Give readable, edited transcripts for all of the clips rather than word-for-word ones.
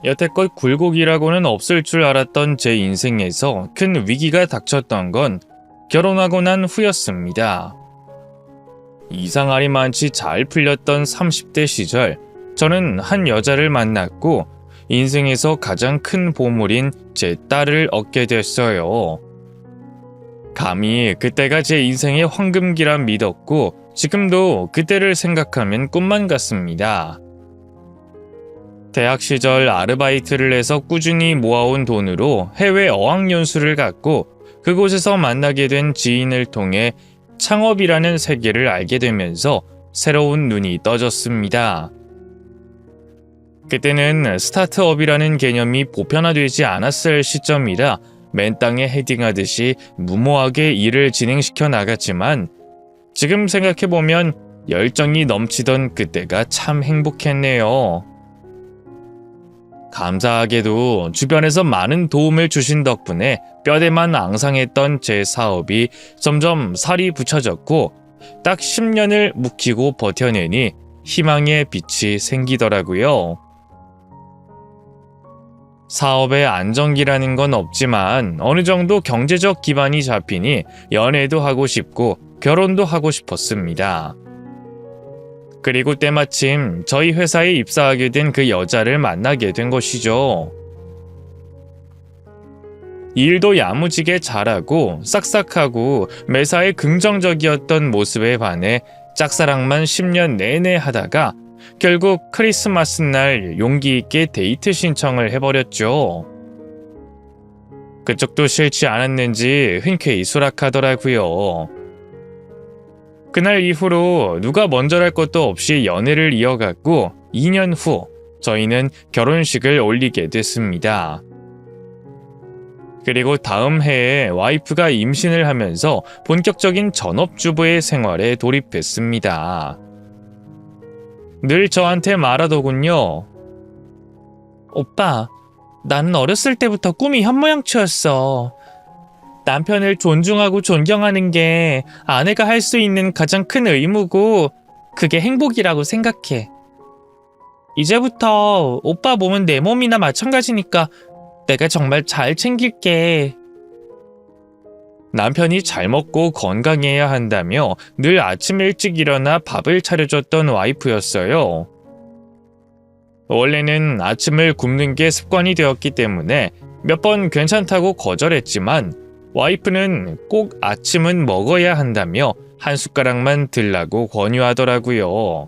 여태껏 굴곡이라고는 없을 줄 알았던 제 인생에서 큰 위기가 닥쳤던 건 결혼하고 난 후였습니다. 이상할이 많지 잘 풀렸던 30대 시절, 저는 한 여자를 만났고 인생에서 가장 큰 보물인 제 딸을 얻게 됐어요. 감히 그때가 제 인생의 황금기라 믿었고 지금도 그때를 생각하면 꿈만 같습니다. 대학 시절 아르바이트를 해서 꾸준히 모아온 돈으로 해외 어학연수를 갔고 그곳에서 만나게 된 지인을 통해 창업이라는 세계를 알게 되면서 새로운 눈이 떠졌습니다. 그때는 스타트업이라는 개념이 보편화되지 않았을 시점이라 맨 땅에 헤딩하듯이 무모하게 일을 진행시켜 나갔지만 지금 생각해보면 열정이 넘치던 그때가 참 행복했네요. 감사하게도 주변에서 많은 도움을 주신 덕분에 뼈대만 앙상했던 제 사업이 점점 살이 붙여졌고 딱 10년을 묵히고 버텨내니 희망의 빛이 생기더라고요. 사업에 안정기라는 건 없지만 어느 정도 경제적 기반이 잡히니 연애도 하고 싶고 결혼도 하고 싶었습니다. 그리고 때마침 저희 회사에 입사하게 된 그 여자를 만나게 된 것이죠. 일도 야무지게 잘하고 싹싹하고 매사에 긍정적이었던 모습에 반해 짝사랑만 10년 내내 하다가 결국 크리스마스 날 용기 있게 데이트 신청을 해버렸죠. 그쪽도 싫지 않았는지 흔쾌히 수락하더라고요. 그날 이후로 누가 먼저랄 것도 없이 연애를 이어갔고 2년 후 저희는 결혼식을 올리게 됐습니다. 그리고 다음 해에 와이프가 임신을 하면서 본격적인 전업주부의 생활에 돌입했습니다. 늘 저한테 말하더군요. 오빠, 나는 어렸을 때부터 꿈이 현모양처였어. 남편을 존중하고 존경하는 게 아내가 할 수 있는 가장 큰 의무고 그게 행복이라고 생각해. 이제부터 오빠 몸은 내 몸이나 마찬가지니까 내가 정말 잘 챙길게. 남편이 잘 먹고 건강해야 한다며 늘 아침 일찍 일어나 밥을 차려줬던 와이프였어요. 원래는 아침을 굶는 게 습관이 되었기 때문에 몇 번 괜찮다고 거절했지만 와이프는 꼭 아침은 먹어야 한다며 한 숟가락만 들라고 권유하더라고요.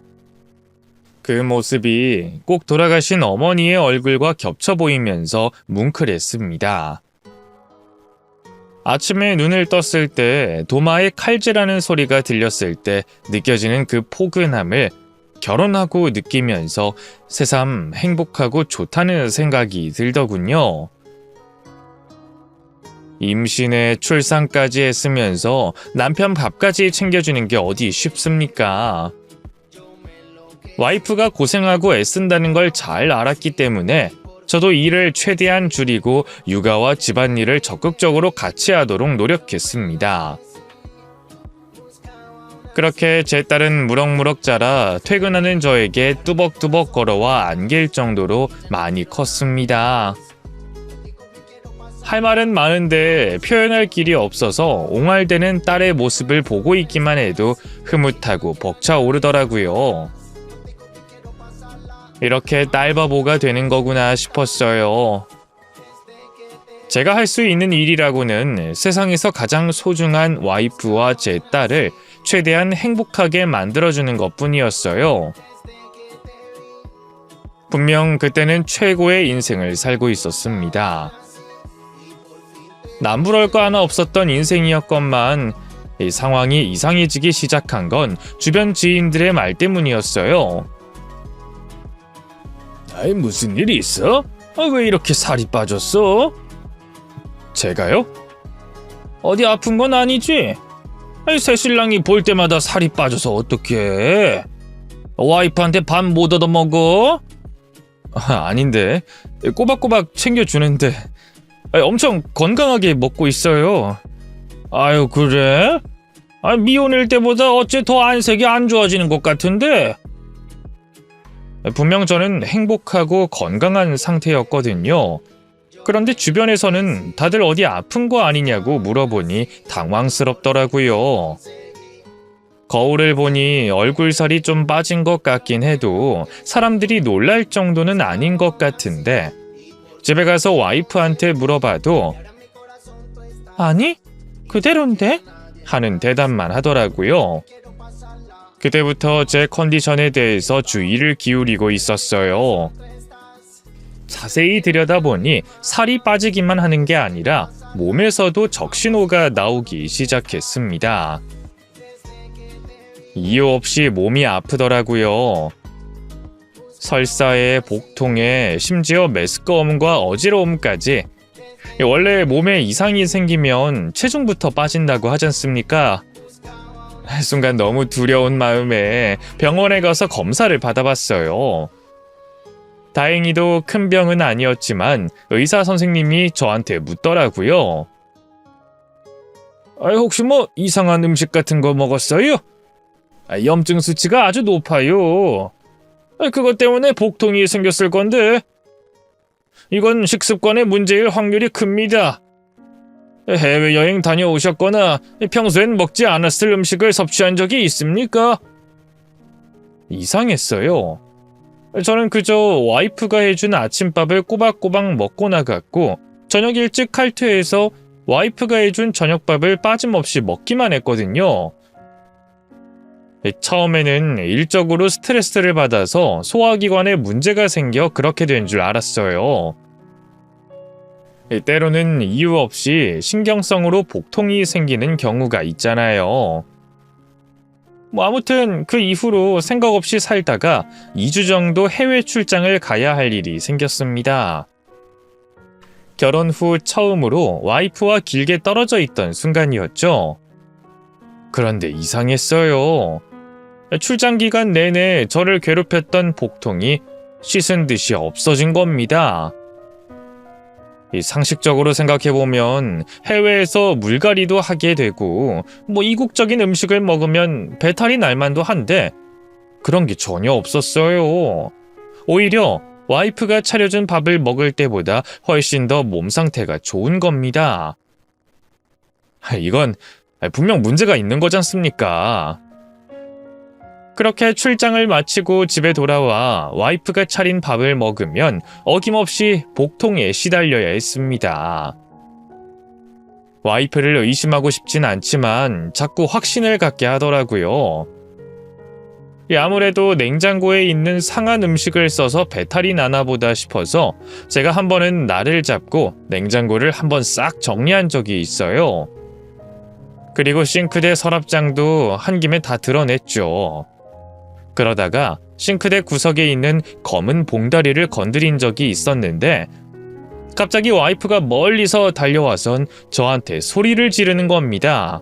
그 모습이 꼭 돌아가신 어머니의 얼굴과 겹쳐 보이면서 뭉클했습니다. 아침에 눈을 떴을 때 도마에 칼질하는 소리가 들렸을 때 느껴지는 그 포근함을 결혼하고 느끼면서 새삼 행복하고 좋다는 생각이 들더군요. 임신에 출산까지 했으면서 남편 밥까지 챙겨주는 게 어디 쉽습니까? 와이프가 고생하고 애쓴다는 걸 잘 알았기 때문에 저도 일을 최대한 줄이고 육아와 집안일을 적극적으로 같이 하도록 노력했습니다. 그렇게 제 딸은 무럭무럭 자라 퇴근하는 저에게 뚜벅뚜벅 걸어와 안길 정도로 많이 컸습니다. 할 말은 많은데 표현할 길이 없어서 옹알대는 딸의 모습을 보고 있기만 해도 흐뭇하고 벅차오르더라고요. 이렇게 딸바보가 되는 거구나 싶었어요. 제가 할 수 있는 일이라고는 세상에서 가장 소중한 와이프와 제 딸을 최대한 행복하게 만들어주는 것뿐이었어요. 분명 그때는 최고의 인생을 살고 있었습니다. 남부러울 거 하나 없었던 인생이었건만 이 상황이 이상해지기 시작한 건 주변 지인들의 말 때문이었어요. 아이, 무슨 일이 있어? 왜 이렇게 살이 빠졌어? 제가요? 어디 아픈 건 아니지? 새신랑이 볼 때마다 살이 빠져서 어떡해? 와이프한테 밥 못 얻어먹어? 아닌데, 꼬박꼬박 챙겨주는데 엄청 건강하게 먹고 있어요. 아유, 그래? 미혼일 때보다 어째 더 안색이 안 좋아지는 것 같은데? 분명 저는 행복하고 건강한 상태였거든요. 그런데 주변에서는 다들 어디 아픈 거 아니냐고 물어보니 당황스럽더라고요. 거울을 보니 얼굴살이 좀 빠진 것 같긴 해도 사람들이 놀랄 정도는 아닌 것 같은데 집에 가서 와이프한테 물어봐도 아니, 그대로인데? 하는 대답만 하더라고요. 그때부터 제 컨디션에 대해서 주의를 기울이고 있었어요. 자세히 들여다보니 살이 빠지기만 하는 게 아니라 몸에서도 적신호가 나오기 시작했습니다. 이유 없이 몸이 아프더라고요. 설사에 복통에 심지어 메스꺼움과 어지러움까지. 원래 몸에 이상이 생기면 체중부터 빠진다고 하지 않습니까? 순간 너무 두려운 마음에 병원에 가서 검사를 받아봤어요. 다행히도 큰 병은 아니었지만 의사 선생님이 저한테 묻더라고요. 혹시 뭐 이상한 음식 같은 거 먹었어요? 염증 수치가 아주 높아요. 그것 때문에 복통이 생겼을 건데 이건 식습관의 문제일 확률이 큽니다. 해외여행 다녀오셨거나 평소엔 먹지 않았을 음식을 섭취한 적이 있습니까? 이상했어요. 저는 그저 와이프가 해준 아침밥을 꼬박꼬박 먹고 나갔고 저녁 일찍 칼퇴해서 와이프가 해준 저녁밥을 빠짐없이 먹기만 했거든요. 처음에는 일적으로 스트레스를 받아서 소화기관에 문제가 생겨 그렇게 된 줄 알았어요. 때로는 이유 없이 신경성으로 복통이 생기는 경우가 있잖아요. 아무튼 그 이후로 생각 없이 살다가 2주 정도 해외 출장을 가야 할 일이 생겼습니다. 결혼 후 처음으로 와이프와 길게 떨어져 있던 순간이었죠. 그런데 이상했어요. 출장 기간 내내 저를 괴롭혔던 복통이 씻은 듯이 없어진 겁니다. 상식적으로 생각해보면 해외에서 물갈이도 하게 되고 이국적인 음식을 먹으면 배탈이 날 만도 한데 그런 게 전혀 없었어요. 오히려 와이프가 차려준 밥을 먹을 때보다 훨씬 더 몸 상태가 좋은 겁니다. 이건 분명 문제가 있는 거지 않습니까? 그렇게 출장을 마치고 집에 돌아와 와이프가 차린 밥을 먹으면 어김없이 복통에 시달려야 했습니다. 와이프를 의심하고 싶진 않지만 자꾸 확신을 갖게 하더라고요. 아무래도 냉장고에 있는 상한 음식을 써서 배탈이 나나 보다 싶어서 제가 한 번은 날을 잡고 냉장고를 한번 싹 정리한 적이 있어요. 그리고 싱크대 서랍장도 한 김에 다 드러냈죠. 그러다가 싱크대 구석에 있는 검은 봉다리를 건드린 적이 있었는데 갑자기 와이프가 멀리서 달려와선 저한테 소리를 지르는 겁니다.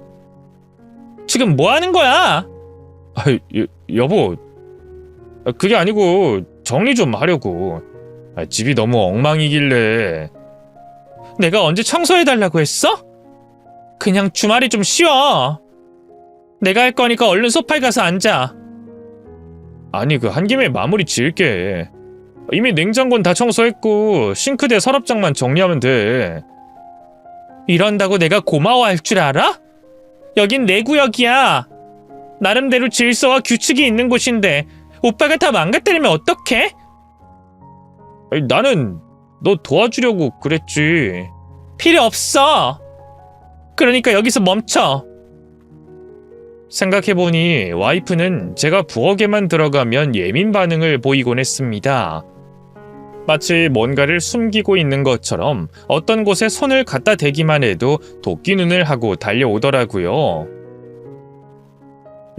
지금 뭐 하는 거야? 여보, 그게 아니고 정리 좀 하려고. 집이 너무 엉망이길래. 내가 언제 청소해달라고 했어? 그냥 주말에 좀 쉬어. 내가 할 거니까 얼른 소파에 가서 앉아. 아니, 한 김에 마무리 지을게. 이미 냉장고는 다 청소했고 싱크대 서랍장만 정리하면 돼. 이런다고 내가 고마워할 줄 알아? 여긴 내 구역이야. 나름대로 질서와 규칙이 있는 곳인데 오빠가 다 망가뜨리면 어떡해? 나는 너 도와주려고 그랬지. 필요 없어. 그러니까 여기서 멈춰. 생각해보니 와이프는 제가 부엌에만 들어가면 예민 반응을 보이곤 했습니다. 마치 뭔가를 숨기고 있는 것처럼 어떤 곳에 손을 갖다 대기만 해도 도끼 눈을 하고 달려오더라고요.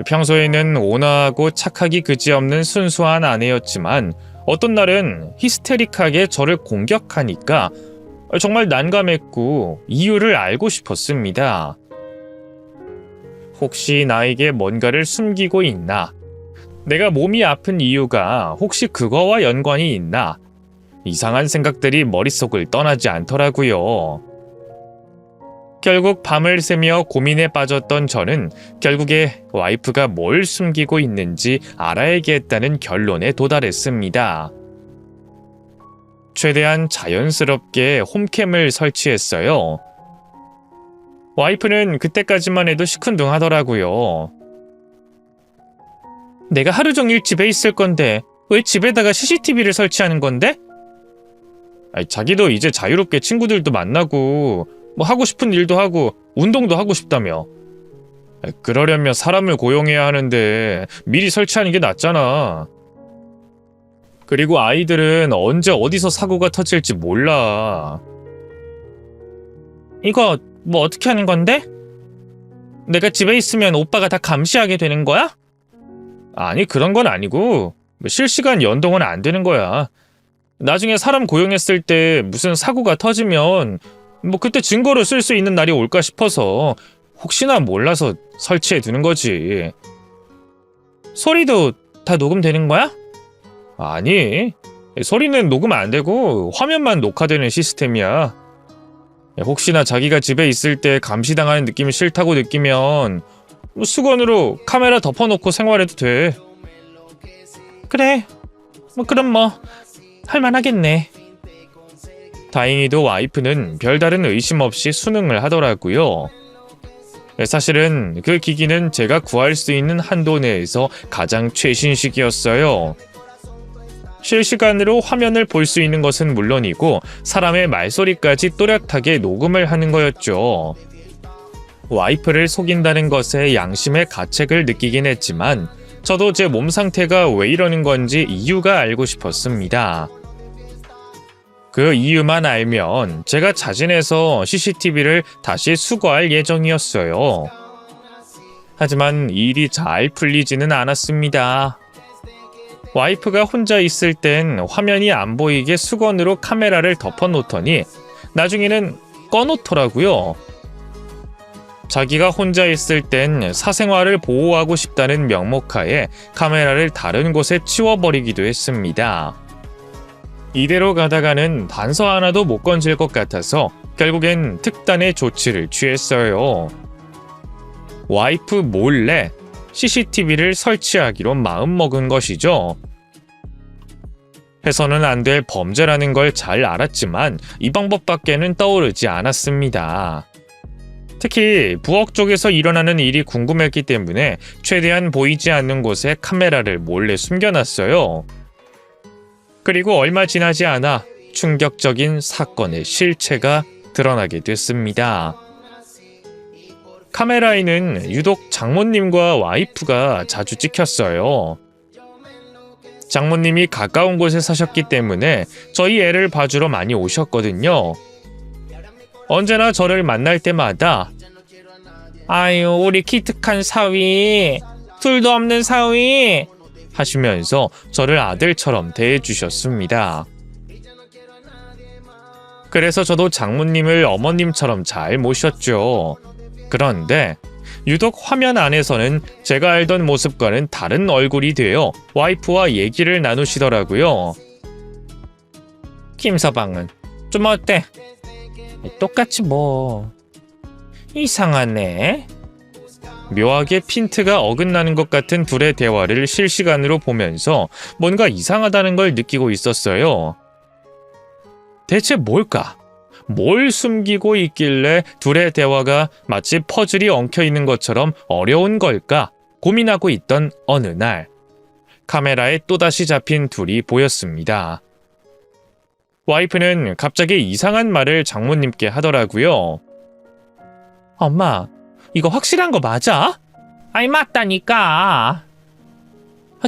평소에는 온화하고 착하기 그지없는 순수한 아내였지만 어떤 날은 히스테릭하게 저를 공격하니까 정말 난감했고 이유를 알고 싶었습니다. 혹시 나에게 뭔가를 숨기고 있나? 내가 몸이 아픈 이유가 혹시 그거와 연관이 있나? 이상한 생각들이 머릿속을 떠나지 않더라고요. 결국 밤을 새며 고민에 빠졌던 저는 결국에 와이프가 뭘 숨기고 있는지 알아야겠다는 결론에 도달했습니다. 최대한 자연스럽게 홈캠을 설치했어요. 와이프는 그때까지만 해도 시큰둥하더라고요. 내가 하루 종일 집에 있을 건데 왜 집에다가 CCTV를 설치하는 건데? 자기도 이제 자유롭게 친구들도 만나고 뭐 하고 싶은 일도 하고 운동도 하고 싶다며. 그러려면 사람을 고용해야 하는데 미리 설치하는 게 낫잖아. 그리고 아이들은 언제 어디서 사고가 터질지 몰라. 이거 뭐 어떻게 하는 건데? 내가 집에 있으면 오빠가 다 감시하게 되는 거야? 아니, 그런 건 아니고 실시간 연동은 안 되는 거야. 나중에 사람 고용했을 때 무슨 사고가 터지면 뭐 그때 증거로 쓸 수 있는 날이 올까 싶어서 혹시나 몰라서 설치해 두는 거지. 소리도 다 녹음되는 거야? 아니, 소리는 녹음 안 되고 화면만 녹화되는 시스템이야. 혹시나 자기가 집에 있을 때 감시당하는 느낌이 싫다고 느끼면 수건으로 카메라 덮어놓고 생활해도 돼. 그래, 그럼 할만하겠네. 다행히도 와이프는 별다른 의심 없이 수능을 하더라고요. 사실은 그 기기는 제가 구할 수 있는 한도 내에서 가장 최신식이었어요. 실시간으로 화면을 볼 수 있는 것은 물론이고 사람의 말소리까지 또렷하게 녹음을 하는 거였죠. 와이프를 속인다는 것에 양심의 가책을 느끼긴 했지만 저도 제 몸 상태가 왜 이러는 건지 이유가 알고 싶었습니다. 그 이유만 알면 제가 자진해서 CCTV를 다시 수거할 예정이었어요. 하지만 일이 잘 풀리지는 않았습니다. 와이프가 혼자 있을 땐 화면이 안 보이게 수건으로 카메라를 덮어놓더니 나중에는 꺼놓더라고요. 자기가 혼자 있을 땐 사생활을 보호하고 싶다는 명목하에 카메라를 다른 곳에 치워버리기도 했습니다. 이대로 가다가는 단서 하나도 못 건질 것 같아서 결국엔 특단의 조치를 취했어요. 와이프 몰래 CCTV를 설치하기로 마음먹은 것이죠. 해서는 안 될 범죄라는 걸 잘 알았지만 이 방법밖에는 떠오르지 않았습니다. 특히 부엌 쪽에서 일어나는 일이 궁금했기 때문에 최대한 보이지 않는 곳에 카메라를 몰래 숨겨놨어요. 그리고 얼마 지나지 않아 충격적인 사건의 실체가 드러나게 됐습니다. 카메라에는 유독 장모님과 와이프가 자주 찍혔어요. 장모님이 가까운 곳에 사셨기 때문에 저희 애를 봐주러 많이 오셨거든요. 언제나 저를 만날 때마다 아유, 우리 기특한 사위, 둘도 없는 사위 하시면서 저를 아들처럼 대해주셨습니다. 그래서 저도 장모님을 어머님처럼 잘 모셨죠. 그런데 유독 화면 안에서는 제가 알던 모습과는 다른 얼굴이 되어 와이프와 얘기를 나누시더라고요. 김서방은 좀 어때? 똑같이 뭐. 이상하네. 묘하게 핀트가 어긋나는 것 같은 둘의 대화를 실시간으로 보면서 뭔가 이상하다는 걸 느끼고 있었어요. 대체 뭘까? 뭘 숨기고 있길래 둘의 대화가 마치 퍼즐이 엉켜있는 것처럼 어려운 걸까 고민하고 있던 어느 날 카메라에 또다시 잡힌 둘이 보였습니다. 와이프는 갑자기 이상한 말을 장모님께 하더라고요. 엄마, 이거 확실한 거 맞아? 아이, 맞다니까.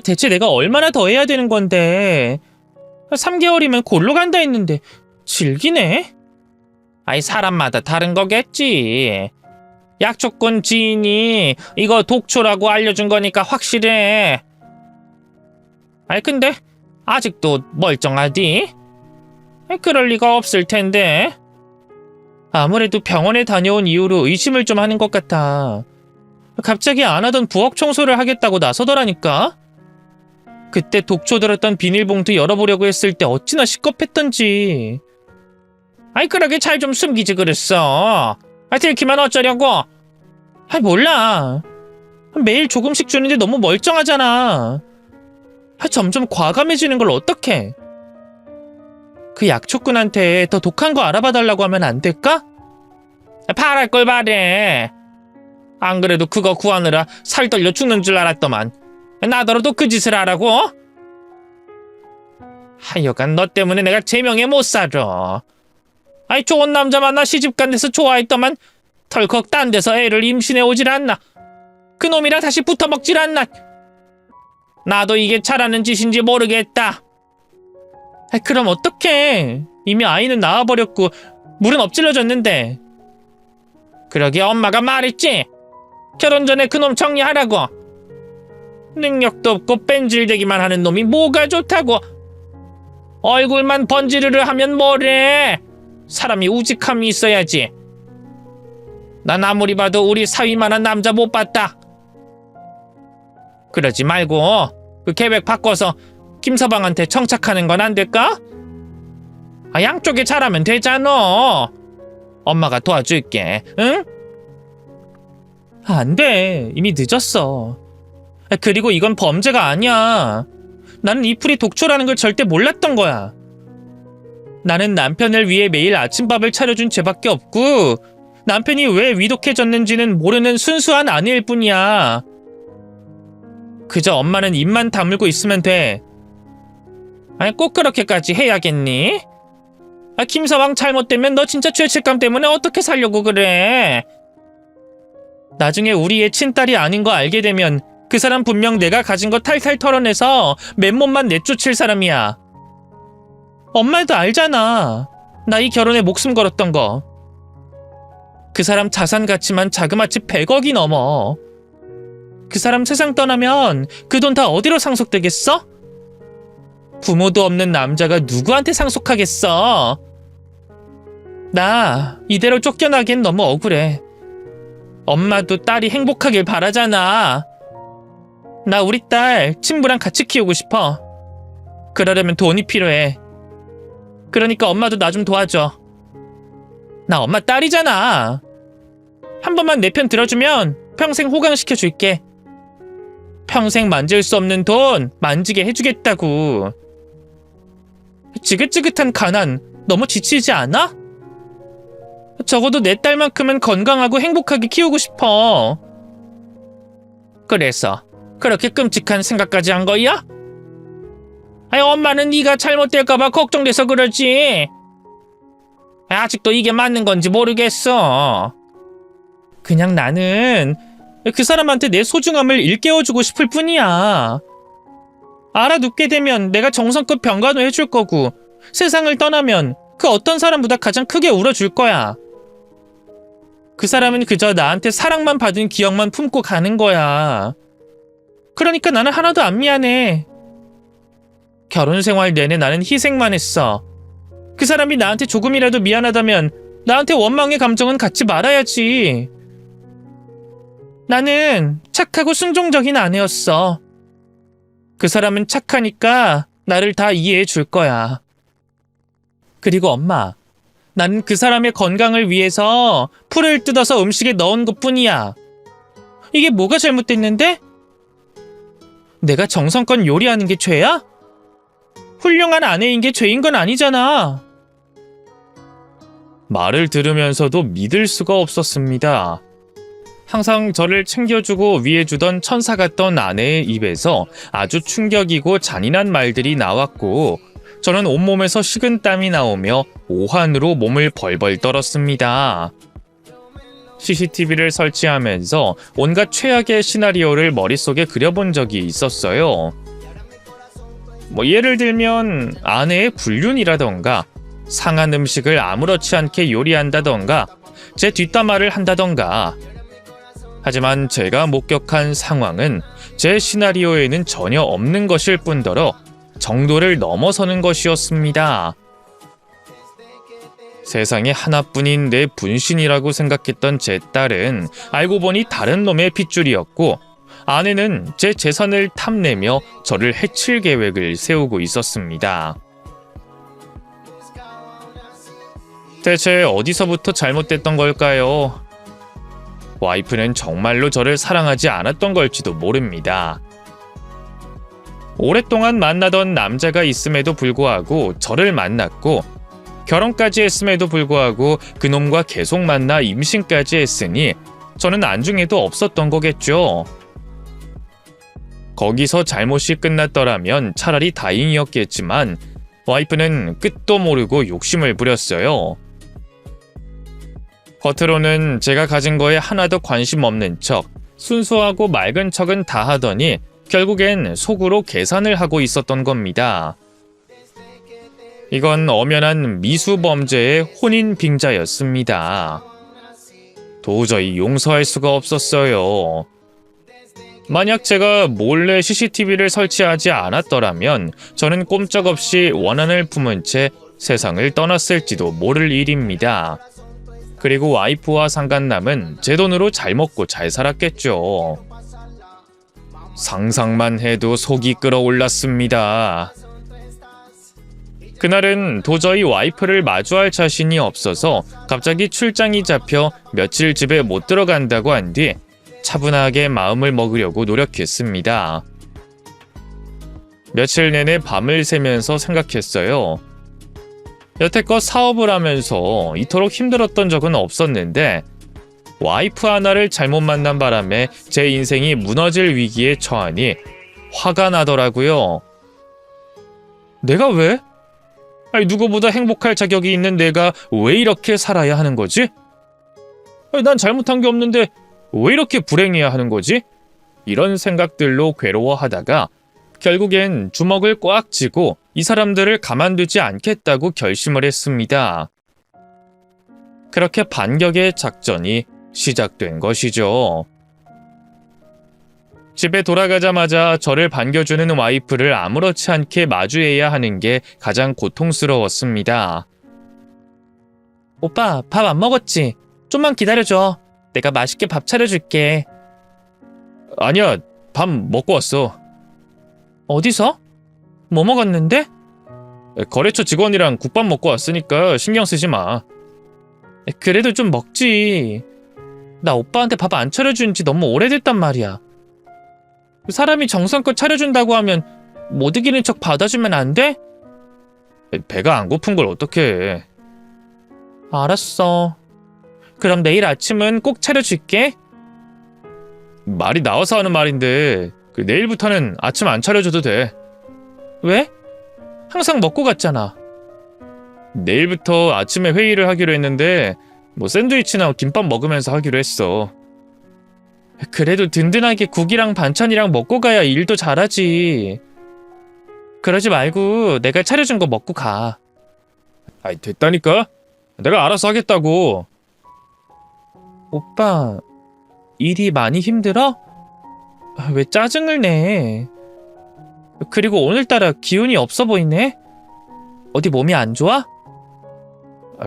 대체 내가 얼마나 더 해야 되는 건데. 3개월이면 골로 간다 했는데 질기네? 아이, 사람마다 다른 거겠지. 약초꾼 지인이 이거 독초라고 알려준 거니까 확실해. 아이, 근데 아직도 멀쩡하디? 그럴 리가 없을 텐데. 아무래도 병원에 다녀온 이후로 의심을 좀 하는 것 같아. 갑자기 안 하던 부엌 청소를 하겠다고 나서더라니까. 그때 독초 들었던 비닐봉투 열어보려고 했을 때 어찌나 시겁했던지. 아이, 그러게 잘 좀 숨기지 그랬어. 들키면 어쩌려고? 몰라. 매일 조금씩 주는데 너무 멀쩡하잖아. 점점 과감해지는 걸 어떡해? 그 약초꾼한테 더 독한 거 알아봐 달라고 하면 안 될까? 바랄 걸 바래. 안 그래도 그거 구하느라 살 떨려 죽는 줄 알았더만. 나더러도 그 짓을 하라고? 하여간 너 때문에 내가 제명에 못 살아. 좋은 남자 만나 시집간 데서 좋아했더만 덜컥 딴 데서 애를 임신해 오질 않나. 그놈이랑 다시 붙어먹질 않나. 나도 이게 잘하는 짓인지 모르겠다. 그럼 어떡해. 이미 아이는 낳아버렸고 물은 엎질러졌는데. 그러게 엄마가 말했지. 결혼 전에 그놈 정리하라고. 능력도 없고 뺀질대기만 하는 놈이 뭐가 좋다고. 얼굴만 번지르르 하면 뭐래. 사람이 우직함이 있어야지. 난 아무리 봐도 우리 사위만한 남자 못 봤다. 그러지 말고 그 계획 바꿔서 김서방한테 청착하는 건 안 될까? 양쪽에 잘하면 되잖아. 엄마가 도와줄게. 응? 안 돼. 이미 늦었어. 그리고 이건 범죄가 아니야. 나는 이 풀이 독초라는 걸 절대 몰랐던 거야. 나는 남편을 위해 매일 아침밥을 차려준 죄밖에 없고 남편이 왜 위독해졌는지는 모르는 순수한 아내일 뿐이야. 그저 엄마는 입만 다물고 있으면 돼. 꼭 그렇게까지 해야겠니? 김서방 잘못되면 너 진짜 죄책감 때문에 어떻게 살려고 그래? 나중에 우리의 친딸이 아닌 거 알게 되면 그 사람 분명 내가 가진 거 탈탈 털어내서 맨몸만 내쫓을 사람이야. 엄마도 알잖아. 나 이 결혼에 목숨 걸었던 거. 그 사람 자산 가치만 자그마치 100억이 넘어. 그 사람 세상 떠나면 그 돈 다 어디로 상속되겠어? 부모도 없는 남자가 누구한테 상속하겠어? 나 이대로 쫓겨나기엔 너무 억울해. 엄마도 딸이 행복하길 바라잖아. 나 우리 딸 친부랑 같이 키우고 싶어. 그러려면 돈이 필요해. 그러니까 엄마도 나 좀 도와줘. 나 엄마 딸이잖아. 한 번만 내 편 들어주면 평생 호강시켜줄게. 평생 만질 수 없는 돈 만지게 해주겠다고. 지긋지긋한 가난 너무 지치지 않아? 적어도 내 딸만큼은 건강하고 행복하게 키우고 싶어. 그래서 그렇게 끔찍한 생각까지 한 거야? 엄마는 네가 잘못될까봐 걱정돼서 그러지. 아직도 이게 맞는 건지 모르겠어. 그냥 나는 그 사람한테 내 소중함을 일깨워주고 싶을 뿐이야. 알아눕게 되면 내가 정성껏 병간호 해줄 거고 세상을 떠나면 그 어떤 사람보다 가장 크게 울어줄 거야. 그 사람은 그저 나한테 사랑만 받은 기억만 품고 가는 거야. 그러니까 나는 하나도 안 미안해. 결혼 생활 내내 나는 희생만 했어. 그 사람이 나한테 조금이라도 미안하다면 나한테 원망의 감정은 갖지 말아야지. 나는 착하고 순종적인 아내였어. 그 사람은 착하니까 나를 다 이해해 줄 거야. 그리고 엄마, 나는 그 사람의 건강을 위해서 풀을 뜯어서 음식에 넣은 것뿐이야. 이게 뭐가 잘못됐는데? 내가 정성껏 요리하는 게 죄야? 훌륭한 아내인 게 죄인 건 아니잖아. 말을 들으면서도 믿을 수가 없었습니다. 항상 저를 챙겨주고 위해주던 천사 같던 아내의 입에서 아주 충격이고 잔인한 말들이 나왔고 저는 온몸에서 식은땀이 나오며 오한으로 몸을 벌벌 떨었습니다. CCTV를 설치하면서 온갖 최악의 시나리오를 머릿속에 그려본 적이 있었어요. 예를 들면 아내의 불륜이라던가 상한 음식을 아무렇지 않게 요리한다던가 제 뒷담화를 한다던가. 하지만 제가 목격한 상황은 제 시나리오에는 전혀 없는 것일 뿐더러 정도를 넘어서는 것이었습니다. 세상에 하나뿐인 내 분신이라고 생각했던 제 딸은 알고 보니 다른 놈의 핏줄이었고 아내는 제 재산을 탐내며 저를 해칠 계획을 세우고 있었습니다. 대체 어디서부터 잘못됐던 걸까요? 와이프는 정말로 저를 사랑하지 않았던 걸지도 모릅니다. 오랫동안 만나던 남자가 있음에도 불구하고 저를 만났고 결혼까지 했음에도 불구하고 그놈과 계속 만나 임신까지 했으니 저는 안중에도 없었던 거겠죠. 거기서 잘못이 끝났더라면 차라리 다행이었겠지만 와이프는 끝도 모르고 욕심을 부렸어요. 겉으로는 제가 가진 거에 하나도 관심 없는 척, 순수하고 맑은 척은 다 하더니 결국엔 속으로 계산을 하고 있었던 겁니다. 이건 엄연한 미수범죄의 혼인 빙자였습니다. 도저히 용서할 수가 없었어요. 만약 제가 몰래 CCTV를 설치하지 않았더라면 저는 꼼짝없이 원한을 품은 채 세상을 떠났을지도 모를 일입니다. 그리고 와이프와 상간남은 제 돈으로 잘 먹고 잘 살았겠죠. 상상만 해도 속이 끓어올랐습니다. 그날은 도저히 와이프를 마주할 자신이 없어서 갑자기 출장이 잡혀 며칠 집에 못 들어간다고 한 뒤 차분하게 마음을 먹으려고 노력했습니다. 며칠 내내 밤을 새면서 생각했어요. 여태껏 사업을 하면서 이토록 힘들었던 적은 없었는데 와이프 하나를 잘못 만난 바람에 제 인생이 무너질 위기에 처하니 화가 나더라고요. 내가 왜? 아니, 누구보다 행복할 자격이 있는 내가 왜 이렇게 살아야 하는 거지? 아니, 난 잘못한 게 없는데 왜 이렇게 불행해야 하는 거지? 이런 생각들로 괴로워하다가 결국엔 주먹을 꽉 쥐고 이 사람들을 가만두지 않겠다고 결심을 했습니다. 그렇게 반격의 작전이 시작된 것이죠. 집에 돌아가자마자 저를 반겨주는 와이프를 아무렇지 않게 마주해야 하는 게 가장 고통스러웠습니다. 오빠, 밥 안 먹었지? 좀만 기다려줘. 내가 맛있게 밥 차려줄게. 아니야, 밥 먹고 왔어. 어디서? 뭐 먹었는데? 거래처 직원이랑 국밥 먹고 왔으니까 신경 쓰지 마. 그래도 좀 먹지. 나 오빠한테 밥 안 차려준 지 너무 오래됐단 말이야. 사람이 정성껏 차려준다고 하면 못 이기는 척 받아주면 안 돼? 배가 안 고픈 걸 어떡해. 알았어. 그럼 내일 아침은 꼭 차려줄게. 말이 나와서 하는 말인데 내일부터는 아침 안 차려줘도 돼. 왜? 항상 먹고 갔잖아. 내일부터 아침에 회의를 하기로 했는데 샌드위치나 김밥 먹으면서 하기로 했어. 그래도 든든하게 국이랑 반찬이랑 먹고 가야 일도 잘하지. 그러지 말고 내가 차려준 거 먹고 가. 아이, 됐다니까? 내가 알아서 하겠다고. 오빠, 일이 많이 힘들어? 왜 짜증을 내? 그리고 오늘따라 기운이 없어 보이네? 어디 몸이 안 좋아?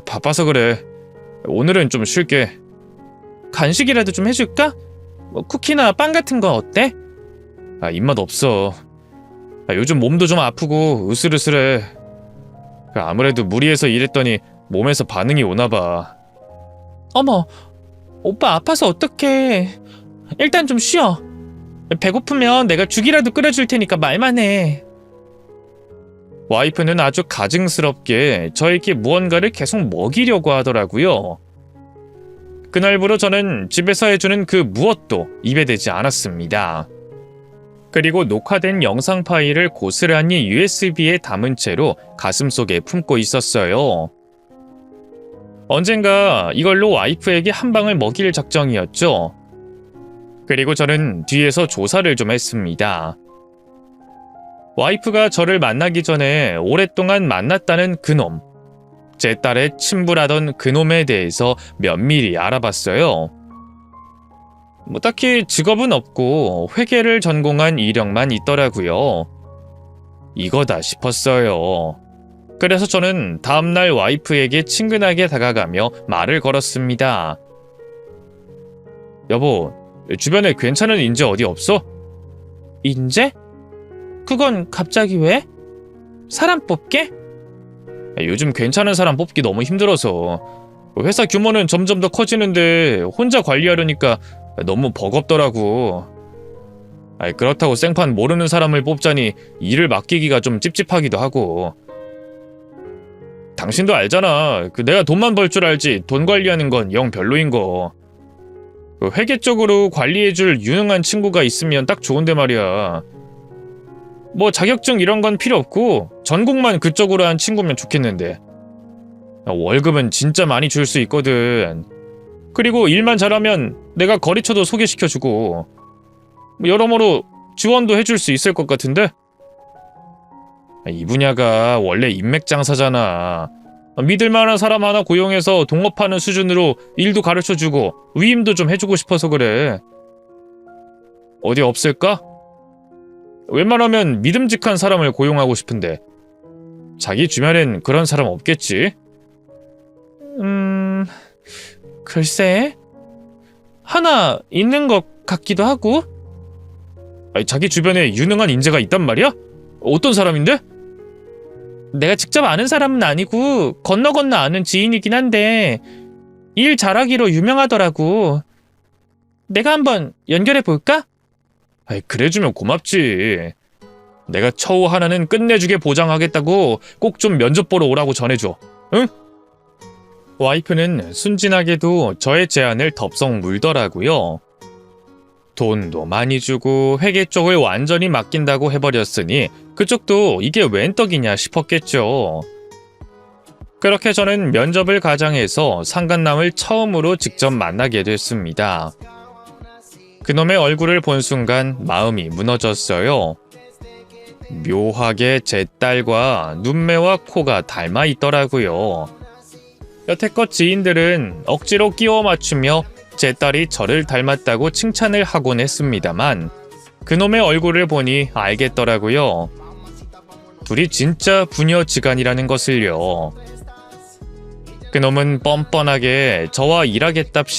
바빠서 그래. 오늘은 좀 쉴게. 간식이라도 좀 해줄까? 쿠키나 빵 같은 건 어때? 입맛 없어. 요즘 몸도 좀 아프고 으슬으슬해. 아무래도 무리해서 일했더니 몸에서 반응이 오나 봐. 어머, 오빠 아파서 어떡해. 일단 좀 쉬어. 배고프면 내가 죽이라도 끓여줄 테니까 말만 해. 와이프는 아주 가증스럽게 저에게 무언가를 계속 먹이려고 하더라고요. 그날부로 저는 집에서 해주는 그 무엇도 입에 대지 않았습니다. 그리고 녹화된 영상 파일을 고스란히 USB에 담은 채로 가슴속에 품고 있었어요. 언젠가 이걸로 와이프에게 한 방을 먹일 작정이었죠. 그리고 저는 뒤에서 조사를 좀 했습니다. 와이프가 저를 만나기 전에 오랫동안 만났다는 그놈, 제 딸의 친부라던 그놈에 대해서 면밀히 알아봤어요. 딱히 직업은 없고 회계를 전공한 이력만 있더라고요. 이거다 싶었어요. 그래서 저는 다음날 와이프에게 친근하게 다가가며 말을 걸었습니다. 여보, 주변에 괜찮은 인재 어디 없어? 인재? 그건 갑자기 왜? 사람 뽑게? 요즘 괜찮은 사람 뽑기 너무 힘들어서 회사 규모는 점점 더 커지는데 혼자 관리하려니까 너무 버겁더라고. 그렇다고 생판 모르는 사람을 뽑자니 일을 맡기기가 좀 찝찝하기도 하고. 당신도 알잖아. 내가 돈만 벌 줄 알지 돈 관리하는 건 영 별로인 거. 회계 쪽으로 관리해줄 유능한 친구가 있으면 딱 좋은데 말이야. 뭐 자격증 이런 건 필요 없고 전공만 그쪽으로 한 친구면 좋겠는데. 월급은 진짜 많이 줄 수 있거든. 그리고 일만 잘하면 내가 거래처도 소개시켜주고 여러모로 지원도 해줄 수 있을 것 같은데? 이 분야가 원래 인맥 장사잖아. 믿을 만한 사람 하나 고용해서 동업하는 수준으로 일도 가르쳐주고 위임도 좀 해주고 싶어서 그래. 어디 없을까? 웬만하면 믿음직한 사람을 고용하고 싶은데 자기 주변엔 그런 사람 없겠지? 글쎄, 하나 있는 것 같기도 하고. 자기 주변에 유능한 인재가 있단 말이야? 어떤 사람인데? 내가 직접 아는 사람은 아니고 건너 아는 지인이긴 한데 일 잘하기로 유명하더라고. 내가 한번 연결해 볼까? 그래주면 고맙지. 내가 처우 하나는 끝내주게 보장하겠다고 꼭 좀 면접 보러 오라고 전해줘. 응? 와이프는 순진하게도 저의 제안을 덥석 물더라고요. 돈도 많이 주고 회계 쪽을 완전히 맡긴다고 해버렸으니 그쪽도 이게 웬 떡이냐 싶었겠죠. 그렇게 저는 면접을 가장해서 상간남을 처음으로 직접 만나게 됐습니다. 그놈의 얼굴을 본 순간 마음이 무너졌어요. 묘하게 제 딸과 눈매와 코가 닮아 있더라고요. 여태껏 지인들은 억지로 끼워 맞추며 제 딸이 저를 닮았다고 칭찬을 하곤 했습니다만 그놈의 얼굴을 보니 알겠더라고요. 둘이 진짜 부녀지간이라는 것을요. 그놈은 뻔뻔하게 저와 일하겠답시